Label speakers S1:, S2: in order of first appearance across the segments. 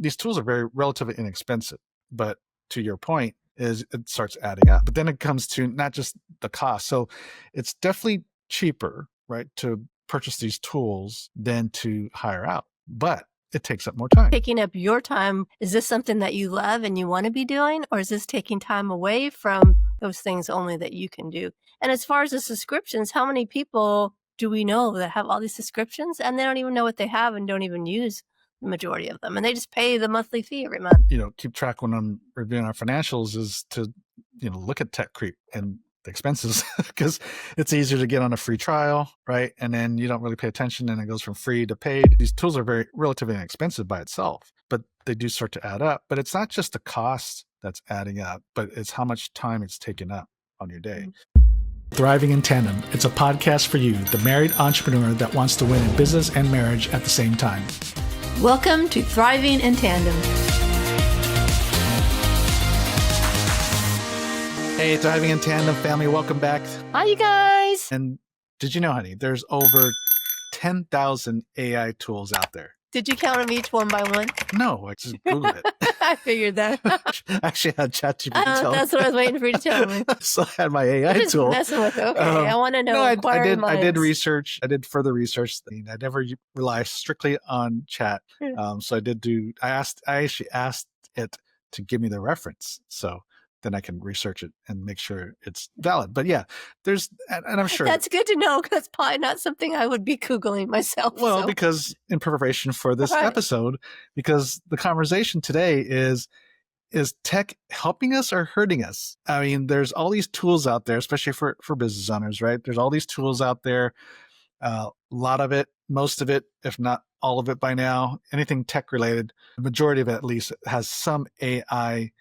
S1: these tools are very relatively inexpensive, but to your point is it starts adding up. But then it comes to not just the cost. So it's definitely cheaper, right, to purchase these tools than to hire out, but it takes up more time.
S2: Taking up your time, is this something that you love and you want to be doing, or is this taking time away from those things only that you can do? And as far as the subscriptions, how many people do we know that have all these subscriptions and they don't even know what they have and don't even use the majority of them, and they just pay the monthly fee every month?
S1: Keep track when I'm reviewing our financials is to, look at tech creep and the expenses because it's easier to get on a free trial, right? And then you don't really pay attention and it goes from free to paid. These tools are very relatively inexpensive by itself, but they do start to add up. But it's not just the cost that's adding up, but it's how much time it's taking up on your day. Thriving in Tandem. It's a podcast for you, the married entrepreneur that wants to win in business and marriage at the same time.
S2: Welcome to Thriving in Tandem.
S1: Hey, Thriving in Tandem family, welcome back.
S2: Hi, you guys.
S1: And did you know, honey, there's over 10,000 AI tools out there.
S2: Did you count them each one by one?
S1: No, I just Googled it.
S2: I figured that.
S1: I actually had ChatGPT tell me.
S2: That's what I was waiting for you to tell me.
S1: So I had my AI
S2: You're just
S1: tool.
S2: messing with it. Okay, I want to know.
S1: No, I did research. I did further research. I never rely strictly on chat. So I actually asked it to give me the reference. So then I can research it and make sure it's valid. But yeah, and I'm sure.
S2: That's good to know because it's probably not something I would be Googling myself.
S1: Well, because in preparation for this episode, because the conversation today is tech helping us or hurting us? I mean, there's all these tools out there, especially for business owners, right? There's all these tools out there. A lot of it, most of it, if not all of it by now, anything tech related, the majority of it at least has some AI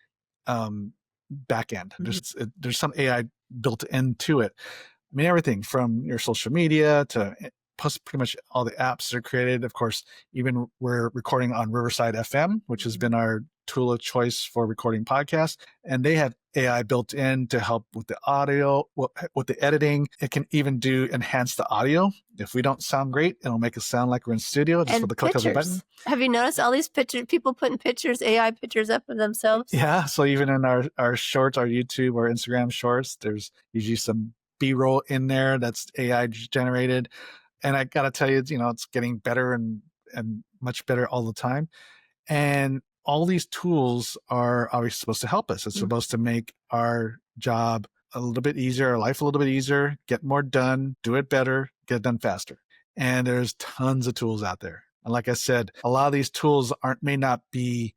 S1: back end. There's some AI built into it. I mean, everything from your social media to pretty much all the apps that are created. Of course, even we're recording on Riverside FM, which has been our tool of choice for recording podcasts. And they have AI built in to help with the audio, with the editing. It can even enhance the audio. If we don't sound great, it'll make us sound like we're in studio just with the click of a button.
S2: Have you noticed all these people putting AI pictures up of themselves?
S1: Yeah. So even in our shorts, our YouTube or Instagram shorts, there's usually some B-roll in there that's AI generated. And I got to tell you, it's getting better and much better all the time. And all these tools are obviously supposed to help us. It's supposed to make our job a little bit easier, our life a little bit easier, get more done, do it better, get it done faster. And there's tons of tools out there. And like I said, a lot of these tools may not be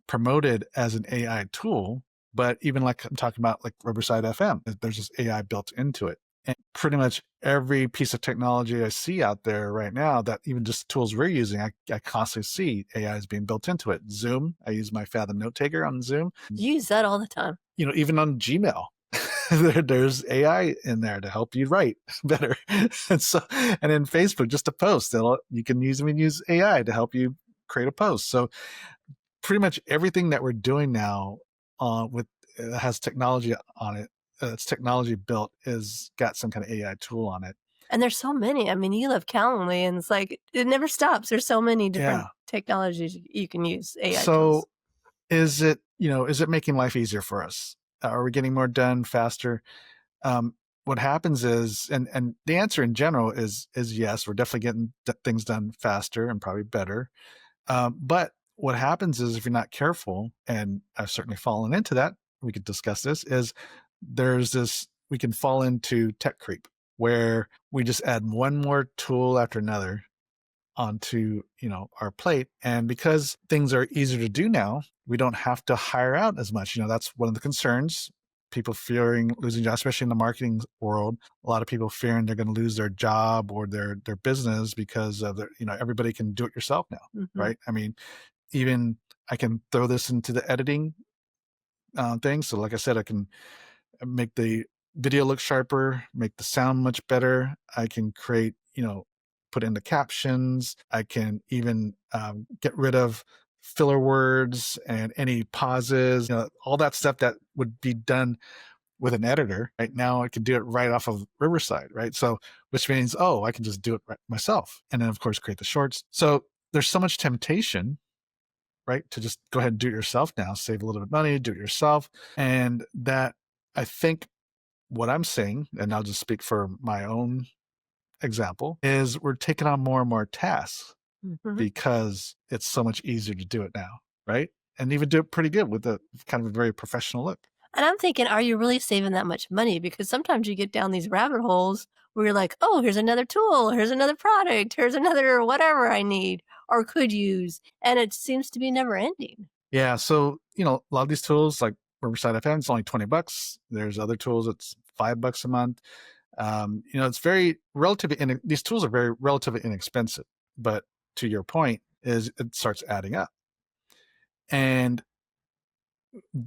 S1: promoted as an AI tool, but even like I'm talking about like Riverside FM, there's this AI built into it. And pretty much every piece of technology I see out there right now, that even just tools we're using, I constantly see AI is being built into it. Zoom, I use my Fathom note taker on Zoom.
S2: You use that all the time.
S1: Even on Gmail, there's AI in there to help you write better. And in Facebook, just a post, you can use AI to help you create a post. So pretty much everything that we're doing now has technology on it. It's technology built is got some kind of AI tool on it.
S2: And there's so many. I mean, you live Calendly and it's like, it never stops. There's so many different technologies you can use AI tools.
S1: Is it making life easier for us? Are we getting more done faster? What happens is, and the answer in general is yes, we're definitely getting things done faster and probably better. But what happens is if you're not careful, and I've certainly fallen into that, we could discuss this, is we can fall into tech creep where we just add one more tool after another onto, our plate. And because things are easier to do now, we don't have to hire out as much. That's one of the concerns. People fearing losing jobs, especially in the marketing world. A lot of people fearing they're going to lose their job or their business because of everybody can do it yourself now, right? I mean, even I can throw this into the editing thing. So like I said, I can make the video look sharper, make the sound much better. I can create, put in the captions. I can even get rid of filler words and any pauses, all that stuff that would be done with an editor. Right now, I can do it right off of Riverside, right? So, which means, I can just do it right myself. And then, of course, create the shorts. So there's so much temptation right? To just go ahead and do it yourself now, save a little bit of money, do it yourself. And that, I think, what I'm saying, and I'll just speak for my own example, is we're taking on more and more tasks
S2: Mhm.
S1: because it's so much easier to do it now, right? And even do it pretty good with a kind of a very professional look.
S2: And I'm thinking, are you really saving that much money? Because sometimes you get down these rabbit holes where you're like, oh, here's another tool, here's another product, here's another whatever I need or could use. And it seems to be never ending.
S1: Yeah. So, a lot of these tools like Riverside FM, it's only 20 bucks. There's other tools, it's $5 a month. It's very relatively, these tools are very relatively inexpensive, but to your point is it starts adding up. And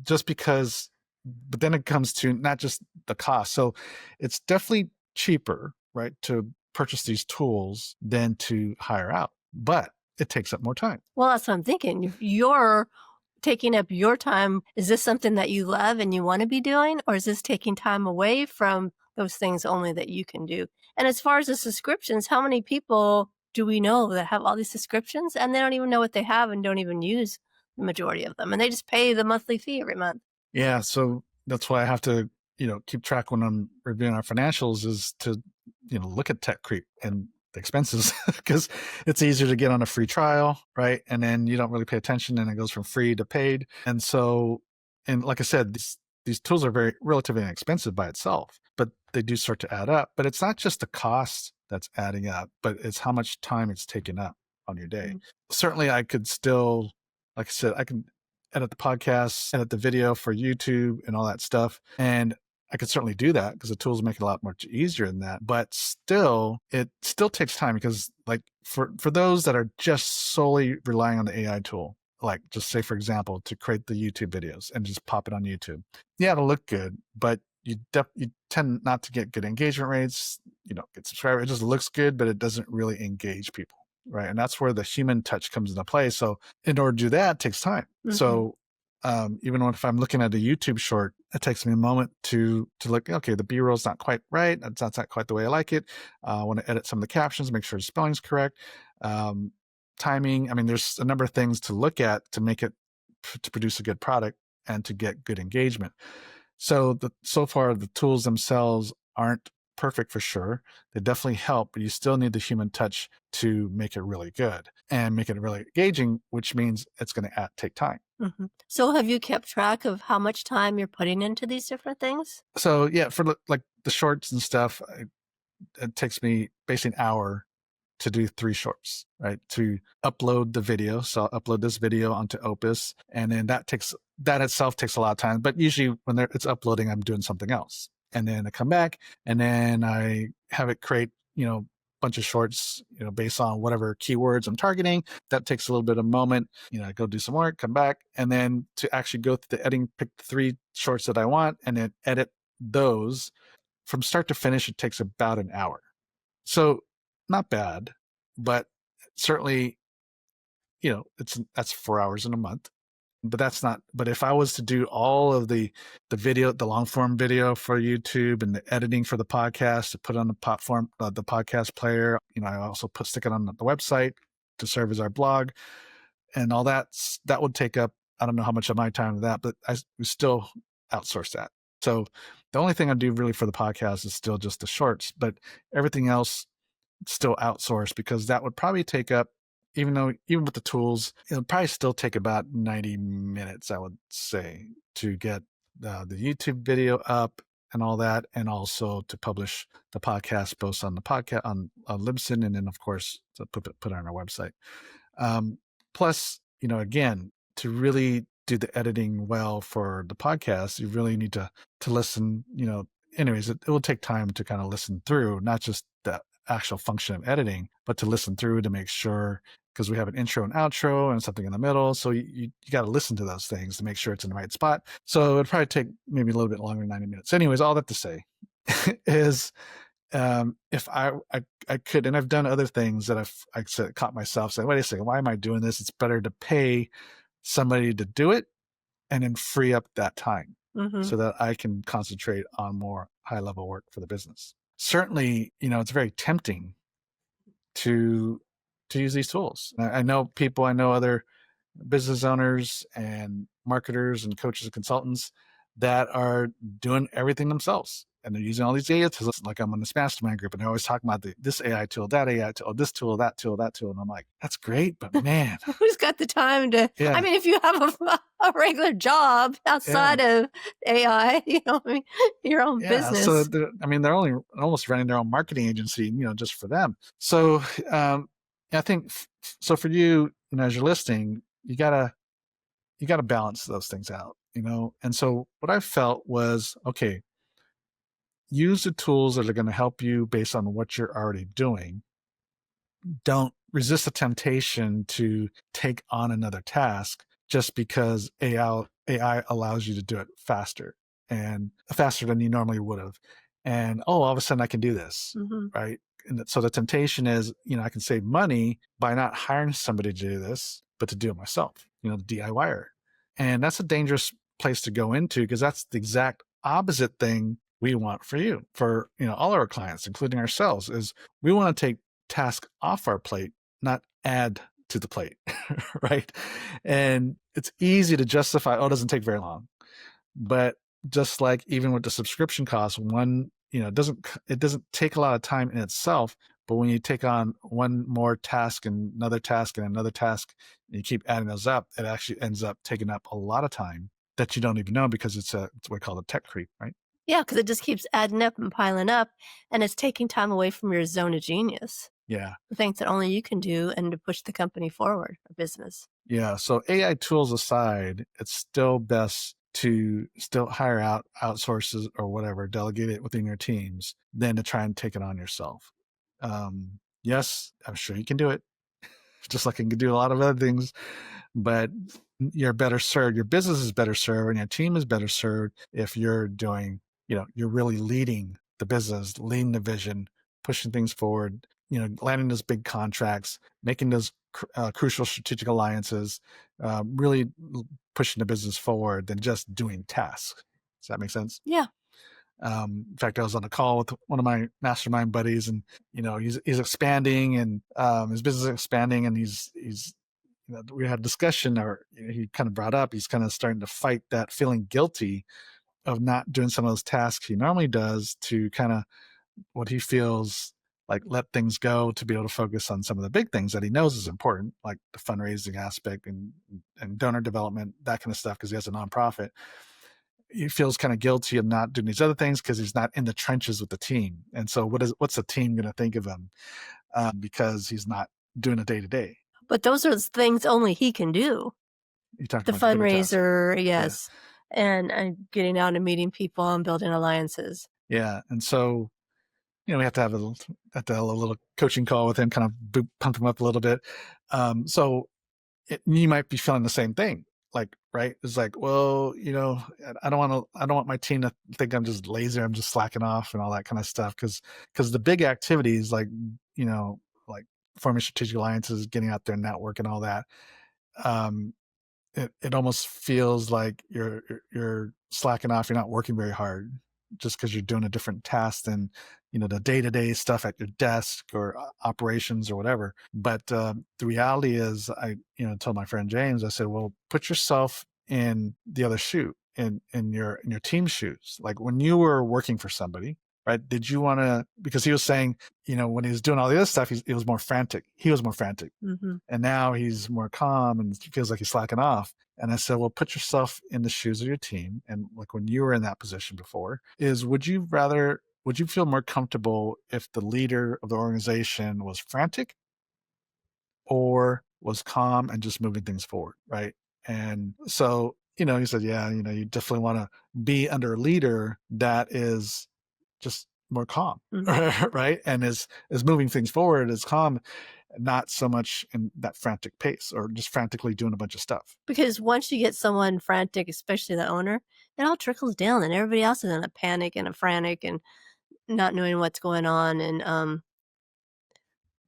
S1: just because, but then it comes to not just the cost. So it's definitely cheaper, right, to purchase these tools than to hire out, but it takes up more time.
S2: Well, that's what I'm thinking. If you're taking up your time, is this something that you love and you want to be doing? Or is this taking time away from those things only that you can do? And as far as the subscriptions, how many people do we know that have all these subscriptions and they don't even know what they have and don't even use the majority of them? And they just pay the monthly fee every month.
S1: Yeah. So that's why I have to, keep track when I'm reviewing our financials is to, look at tech creep and the expenses because it's easier to get on a free trial, right? And then you don't really pay attention and it goes from free to paid. And so, and like I said, these tools are very relatively inexpensive by itself, but they do start to add up. But it's not just the cost that's adding up, but it's how much time it's taking up on your day.
S2: Mhm.
S1: Certainly I could still, like I said, I can edit the podcast, edit the video for YouTube and all that stuff. And I could certainly do that because the tools make it a lot much easier than that. But still, it still takes time because like for those that are just solely relying on the AI tool, like just say for example, to create the YouTube videos and just pop it on YouTube. Yeah, it'll look good, but you tend not to get good engagement rates, get subscribers. It just looks good, but it doesn't really engage people. Right. And that's where the human touch comes into play. So in order to do that, it takes time.
S2: Mhm.
S1: So even if I'm looking at a YouTube short, it takes me a moment to look. Okay, the B roll is not quite right. That's not quite the way I like it. I want to edit some of the captions, make sure the spelling's correct. Um, Timing. I mean, there's a number of things to look at to make it to produce a good product and to get good engagement. So far the tools themselves aren't perfect for sure. They definitely help, but you still need the human touch to make it really good and make it really engaging, which means it's going to take time.
S2: Mhm. So have you kept track of how much time you're putting into these different things?
S1: So yeah, for like the shorts and stuff, it takes me basically an hour to do 3 shorts, right? To upload the video. So I'll upload this video onto Opus, and then that itself takes a lot of time. But usually when it's uploading, I'm doing something else. And then I come back and then I have it create, bunch of shorts, based on whatever keywords I'm targeting. That takes a little bit of moment. I go do some work, come back, and then to actually go through the editing, pick the 3 shorts that I want, and then edit those from start to finish. It takes about an hour. So not bad, but certainly, that's 4 hours in a month. But that's not. But if I was to do all of the video, the long form video for YouTube and the editing for the podcast to put on the platform, the podcast player, I also stick it on the website to serve as our blog and all that would take up. I don't know how much of my time to that, but we still outsource that. So the only thing I do really for the podcast is still just the shorts, but everything else still outsourced because that would probably take up, even with the tools, it would probably still take about 90 minutes, I would say, to get the YouTube video up and all that, and also to publish the podcast both on the podcast on Libsyn, and then of course to put it on our website. Plus, again, to really do the editing well for the podcast, you really need to listen. Anyways, it will take time to kind of listen through, not just the actual function of editing, but to listen through to make sure, because we have an intro and outro and something in the middle. So you got to listen to those things to make sure it's in the right spot. So it'd probably take maybe a little bit longer than 90 minutes. Anyways, all that to say is if I could, and I've done other things that I said, caught myself saying, wait a second, why am I doing this? It's better to pay somebody to do it and then free up that time
S2: Mhm.
S1: so that I can concentrate on more high level work for the business. Certainly, it's very tempting to use these tools. I know people, I know other business owners and marketers and coaches and consultants that are doing everything themselves. And they're using all these AI tools. Like I'm in this mastermind group and they're always talking about this AI tool, that AI tool, this tool, that tool, that tool. And I'm like, that's great, but man,
S2: Who's got the time to I
S1: yeah,
S2: mean, if you have a regular job
S1: yeah,
S2: outside of AI, I mean, your own
S1: yeah. So
S2: business.
S1: I mean, they're only almost running their own marketing agency, just for them. So I think so for you, as you're listening, you gotta balance those things out. And so what I felt was, okay, use the tools that are going to help you based on what you're already doing. Don't resist the temptation to take on another task just because AI allows you to do it faster and faster than you normally would have. And oh, all of a sudden I can do this,
S2: Mhm.
S1: right? And so the temptation is, I can save money by not hiring somebody to do this, but to do it myself, the DIYer. And that's a dangerous place to go into because that's the exact opposite thing we want for you, for all our clients, including ourselves, is we want to take task off our plate, not add to the plate, right? And it's easy to justify, oh, it doesn't take very long. But just like even with the subscription costs, it doesn't take a lot of time in itself. But when you take on one more task and another task and another task, and you keep adding those up, it actually ends up taking up a lot of time that you don't even know because it's what we call a tech creep, right?
S2: Yeah, because it just keeps adding up and piling up, and it's taking time away from your zone of genius,
S1: Yeah.
S2: the things that only you can do and to push the company forward, or business.
S1: Yeah. So AI tools aside, it's still best to still hire out outsources or whatever, delegate it within your teams than to try and take it on yourself. Yes, I'm sure you can do it, just like you can do a lot of other things, but you're better served. Your business is better served and your team is better served if you're really leading the business, leading the vision, pushing things forward, landing those big contracts, making those crucial strategic alliances, really pushing the business forward than just doing tasks. Does that make sense?
S2: Yeah.
S1: In fact, I was on a call with one of my mastermind buddies, and he's expanding, and his business is expanding, and he's we had a discussion, or he kind of brought up he's kind of starting to fight that feeling guilty of not doing some of those tasks he normally does to kind of what he feels like let things go to be able to focus on some of the big things that he knows is important, like the fundraising aspect and donor development, that kind of stuff, because he has a nonprofit. He feels kind of guilty of not doing these other things because he's not in the trenches with the team. And so what's the team going to think of him because he's not doing a day to day?
S2: But those are things only he can do.
S1: You talked
S2: The
S1: about the bigger task.
S2: fundraiser,
S1: Yeah.
S2: yes, and getting out and meeting people and building alliances.
S1: Yeah. And so, we have to have a little coaching call with him, kind of pump him up a little bit. So you might be feeling the same thing, like, right? It's like, well, I don't want my team to think I'm just lazy, I'm just slacking off and all that kind of stuff. Cause the big activities you know, like forming strategic alliances, getting out there and network and all that, um, it almost feels like you're slacking off. You're not working very hard just because you're doing a different task than the day-to-day stuff at your desk or operations or whatever. But the reality is, I told my friend James, I said, well, put yourself in the other shoe, in your team's shoes. Like when you were working for somebody, right? Did you want to? Because he was saying, when he was doing all the other stuff, he was more frantic. He was more frantic,
S2: Mhm.
S1: and now he's more calm and feels like he's slacking off. And I said, well, put yourself in the shoes of your team. And like when you were in that position before, would you feel more comfortable if the leader of the organization was frantic or was calm and just moving things forward? Right. And so, he said, yeah, you definitely want to be under a leader that is just more calm,
S2: Mhm.
S1: right? And is moving things forward, is calm, not so much in that frantic pace or just frantically doing a bunch of stuff.
S2: Because once you get someone frantic, especially the owner, it all trickles down and everybody else is in a panic and a frantic and not knowing what's going on, and,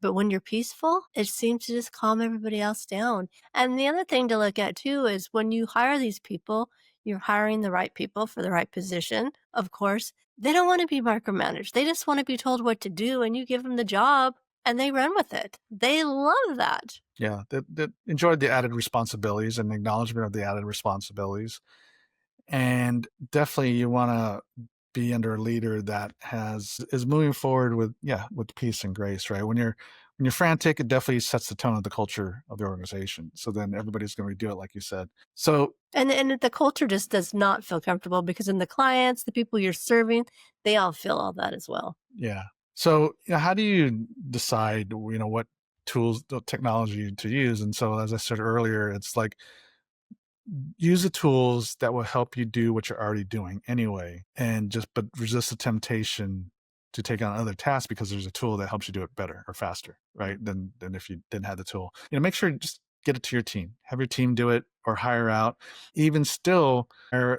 S2: but when you're peaceful, it seems to just calm everybody else down. And the other thing to look at too is when you hire these people, you're hiring the right people for the right position, of course. They don't wanna be micromanaged. They just wanna be told what to do and you give them the job. and they run with it. They love that.
S1: Yeah, that enjoyed the added responsibilities and acknowledgement of the added responsibilities. And definitely you want to be under a leader that is moving forward with, yeah, with peace and grace, right? When you're frantic, it definitely sets the tone of the culture of the organization. So then everybody's going to do it like you said. So
S2: And the culture just does not feel comfortable because then the clients, the people you're serving, they all feel all that as well.
S1: yeah. So, how do you decide, what tools, the technology to use? And so, as I said earlier, it's like use the tools that will help you do what you're already doing anyway, and but resist the temptation to take on other tasks because there's a tool that helps you do it better or faster, right? Than if you didn't have the tool. Make sure you just get it to your team. Have your team do it or hire out. Even still, hire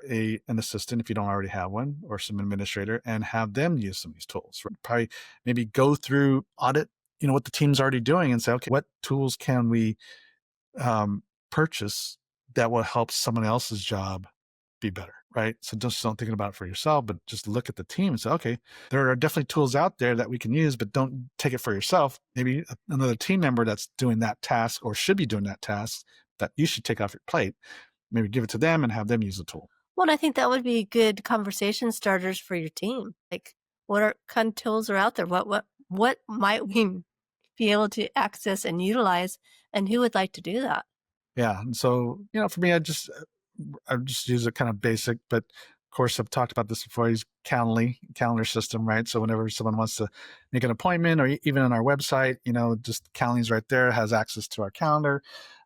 S1: an assistant if you don't already have one, or some administrator, and have them use some of these tools. Right? Probably maybe go through audit, what the team's already doing, and say, okay, what tools can we purchase that will help someone else's job be better, right? So just don't think about it for yourself, but just look at the team and say, okay, there are definitely tools out there that we can use, but don't take it for yourself. Maybe another team member that's doing that task or should be doing that task that you should take off your plate, maybe give it to them and have them use the tool.
S2: Well, and I think that would be good conversation starters for your team. Like, what are kind of tools are out there? What might we be able to access and utilize, and who would like to do that?
S1: Yeah. And so, for me, I just use a kind of basic, but of course I've talked about this before. I use calendar system, right? So whenever someone wants to make an appointment, or even on our website, just Calendly's right there, has access to our calendar.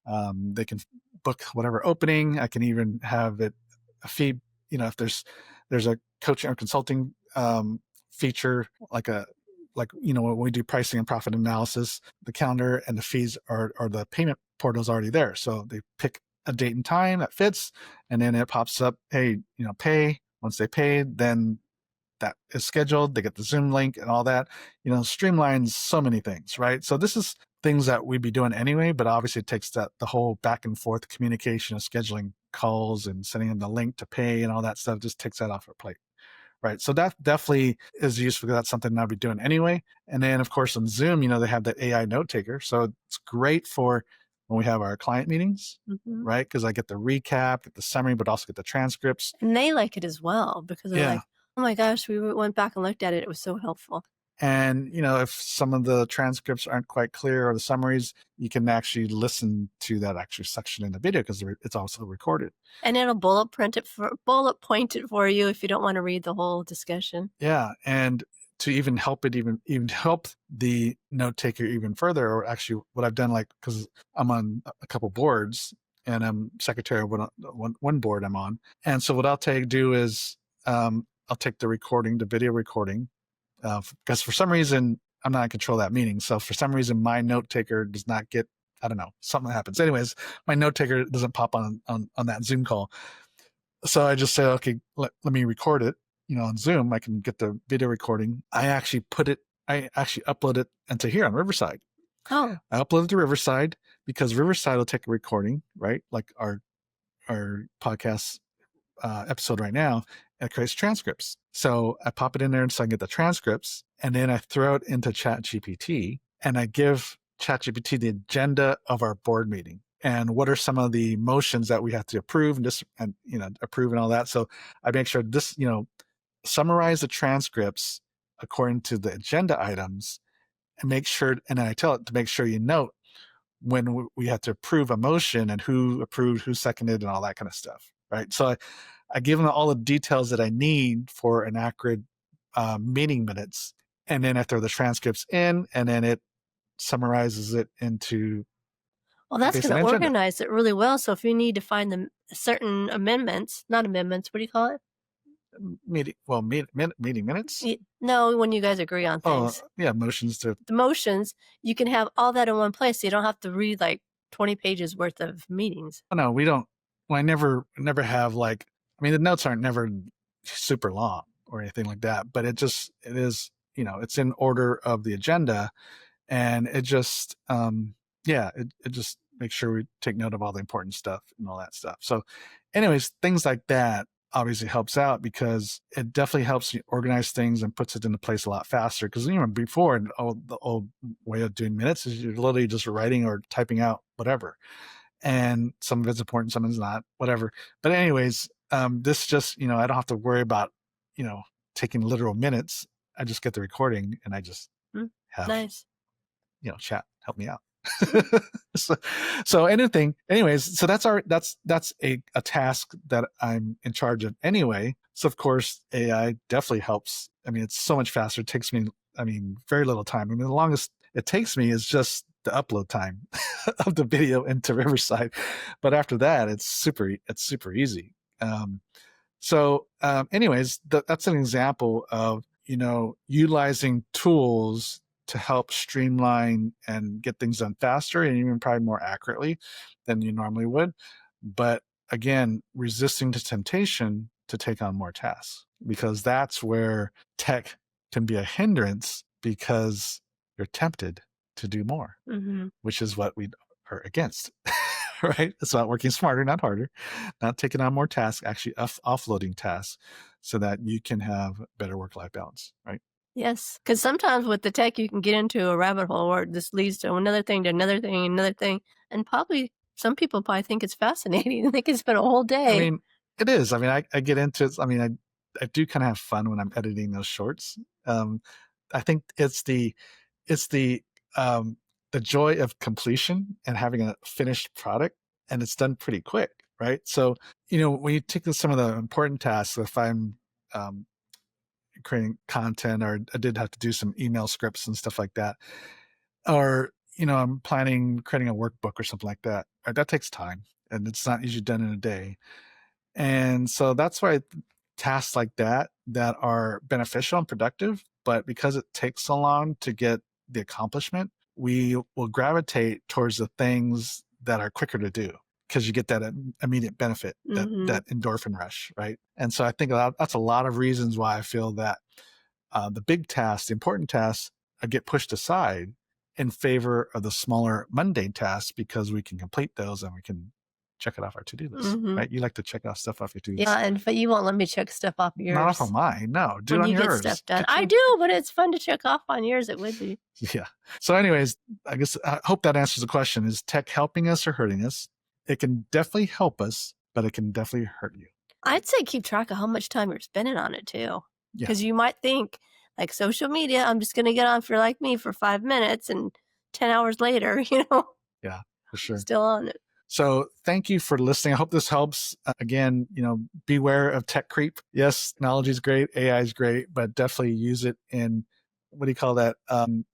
S1: They can book whatever opening. I can even have it a fee. If there's a coaching or consulting feature, when we do pricing and profit analysis, the calendar and the fees or the payment portal is already there. So they pick a date and time that fits, and then it pops up, hey, pay. Once they pay, then that is scheduled. They get the Zoom link and all that. Streamlines so many things, right? So this is things that we'd be doing anyway, but obviously it takes the whole back and forth communication of scheduling calls and sending them the link to pay and all that stuff. Just takes that off our plate. Right. So that definitely is useful. That's something I'll be doing anyway. And then, of course, on Zoom, they have that AI note taker. So it's great for when we have our client meetings,
S2: Mhm.
S1: right? Because I get the recap, get the summary, but also get the transcripts.
S2: And they like it as well because they're
S1: Yeah.
S2: like, "Oh my gosh, we went back and looked at it. It was so helpful."
S1: And, if some of the transcripts aren't quite clear or the summaries, you can actually listen to that actual section in the video because it's also recorded.
S2: And it'll bullet point it for you if you don't want to read the whole discussion.
S1: Yeah, and to even help it even help the note taker even further, or actually what I've done, like, because I'm on a couple boards and I'm secretary of one board I'm on, and so what I'll do is I'll take the video recording, because for some reason I'm not in control of that meeting. So for some reason my note taker does not get, I don't know, something happens. Anyways, my note taker doesn't pop on that Zoom call. So I just say, okay, let me record it, on Zoom. I can get the video recording. I actually upload it into here on Riverside.
S2: Oh,
S1: I upload it to Riverside because Riverside will take a recording, right? Like our podcast episode right now, and it creates transcripts. So I pop it in there so I can get the transcripts, and then I throw it into ChatGPT, and I give ChatGPT the agenda of our board meeting and what are some of the motions that we have to approve approve and all that. So I make sure this, summarize the transcripts according to the agenda items, and then I tell it to make sure you note when we have to approve a motion and who approved, who seconded, and all that kind of stuff. Right. So I give them all the details that I need for an accurate meeting minutes. And then I throw the transcripts in, and then it summarizes it into
S2: well, that's
S1: based on
S2: going to
S1: the agenda.
S2: organize it really well. So if you need to find the certain amendments, not amendments, what do you call it?
S1: Meeting minutes.
S2: No, when you guys agree on
S1: Oh,
S2: things,
S1: yeah, motions to.
S2: the motions, you can have all that in one place. So you don't have to read like 20 pages worth of meetings.
S1: Oh, no, we don't. Well, I never have, like. I mean, the notes aren't never super long or anything like that, but it is, it's in order of the agenda, and it just yeah, it just makes sure we take note of all the important stuff and all that stuff. So anyways, things like that obviously helps out because it definitely helps you organize things and puts it into place a lot faster. Because before, the old way of doing minutes is you're literally just writing or typing out whatever, and some of it's important, some of it's not, whatever. But anyways, this just I don't have to worry about taking literal minutes. I just get the recording and I just have
S2: Nice.
S1: chat help me out.
S2: Mm.
S1: so anyways, so that's a task that I'm in charge of anyway. So of course AI definitely helps. I mean, it's so much faster. It takes me very little time. I mean, the longest it takes me is just the upload time of the video into Riverside, but after that it's super easy. Anyways, that's an example of utilizing tools to help streamline and get things done faster and even probably more accurately than you normally would. But again, resisting the temptation to take on more tasks, because that's where tech can be a hindrance, because you're tempted to do more, which is what we are against. Right? It's about working smarter, not harder, not taking on more tasks, actually offloading tasks so that you can have better work-life balance, right?
S2: Yes, because sometimes with the tech, you can get into a rabbit hole where this leads to another thing, to another thing, another thing, and probably some people probably think it's fascinating, and they can spend a whole
S1: I
S2: day.
S1: mean, it is. I mean, I get into it. I mean, I do kind of have fun when I'm editing those shorts. I think it's the joy of completion and having a finished product, and it's done pretty quick, right? So, when you take some of the important tasks, if I'm creating content, or I did have to do some email scripts and stuff like that, or I'm creating a workbook or something like that, right? That takes time, and it's not usually done in a day. And so that's why tasks like that are beneficial and productive, but because it takes so long to get the accomplishment, we will gravitate towards the things that are quicker to do, because you get that immediate benefit, that endorphin rush, right? And so I think that's a lot of reasons why I feel that the big tasks, the important tasks, get pushed aside in favor of the smaller mundane tasks, because we can complete those and we can check it off our to-do list, right? You like to check off stuff off your to-do list.
S2: Yeah, but you won't let me check stuff off yours.
S1: Not off of mine, no. Do it
S2: when
S1: on
S2: you
S1: yours.
S2: Get stuff done. I do, but it's fun to check off on yours. It would be.
S1: Yeah. So anyways, I guess I hope that answers the question. Is tech helping us or hurting us? It can definitely help us, but it can definitely hurt you.
S2: I'd say keep track of how much time you're spending on it too.
S1: Yeah.
S2: Because you might think, like, social media, I'm just going to get on for 5 minutes, and 10 hours later,
S1: Yeah, for sure.
S2: Still on it.
S1: So thank you for listening. I hope this helps. Again, beware of tech creep. Yes, technology is great. AI is great, but definitely use it in, what do you call that?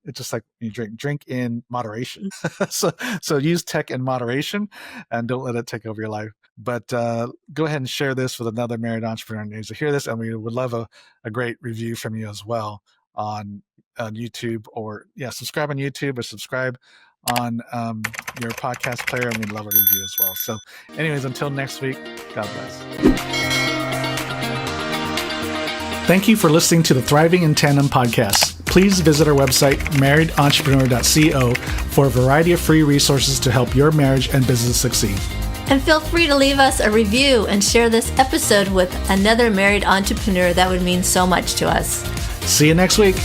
S1: It's just like you drink in moderation. So use tech in moderation and don't let it take over your life. But go ahead and share this with another married entrepreneur who needs to hear this. And we would love a great review from you as well on YouTube, or subscribe on YouTube, or subscribe on your podcast player, and we'd love a review as well. So anyways, until next week, God bless. Thank you for listening to the Thriving in Tandem podcast. Please visit our website, marriedentrepreneur.co, for a variety of free resources to help your marriage and business succeed.
S2: And feel free to leave us a review and share this episode with another married entrepreneur. That would mean so much to us.
S1: See you next week.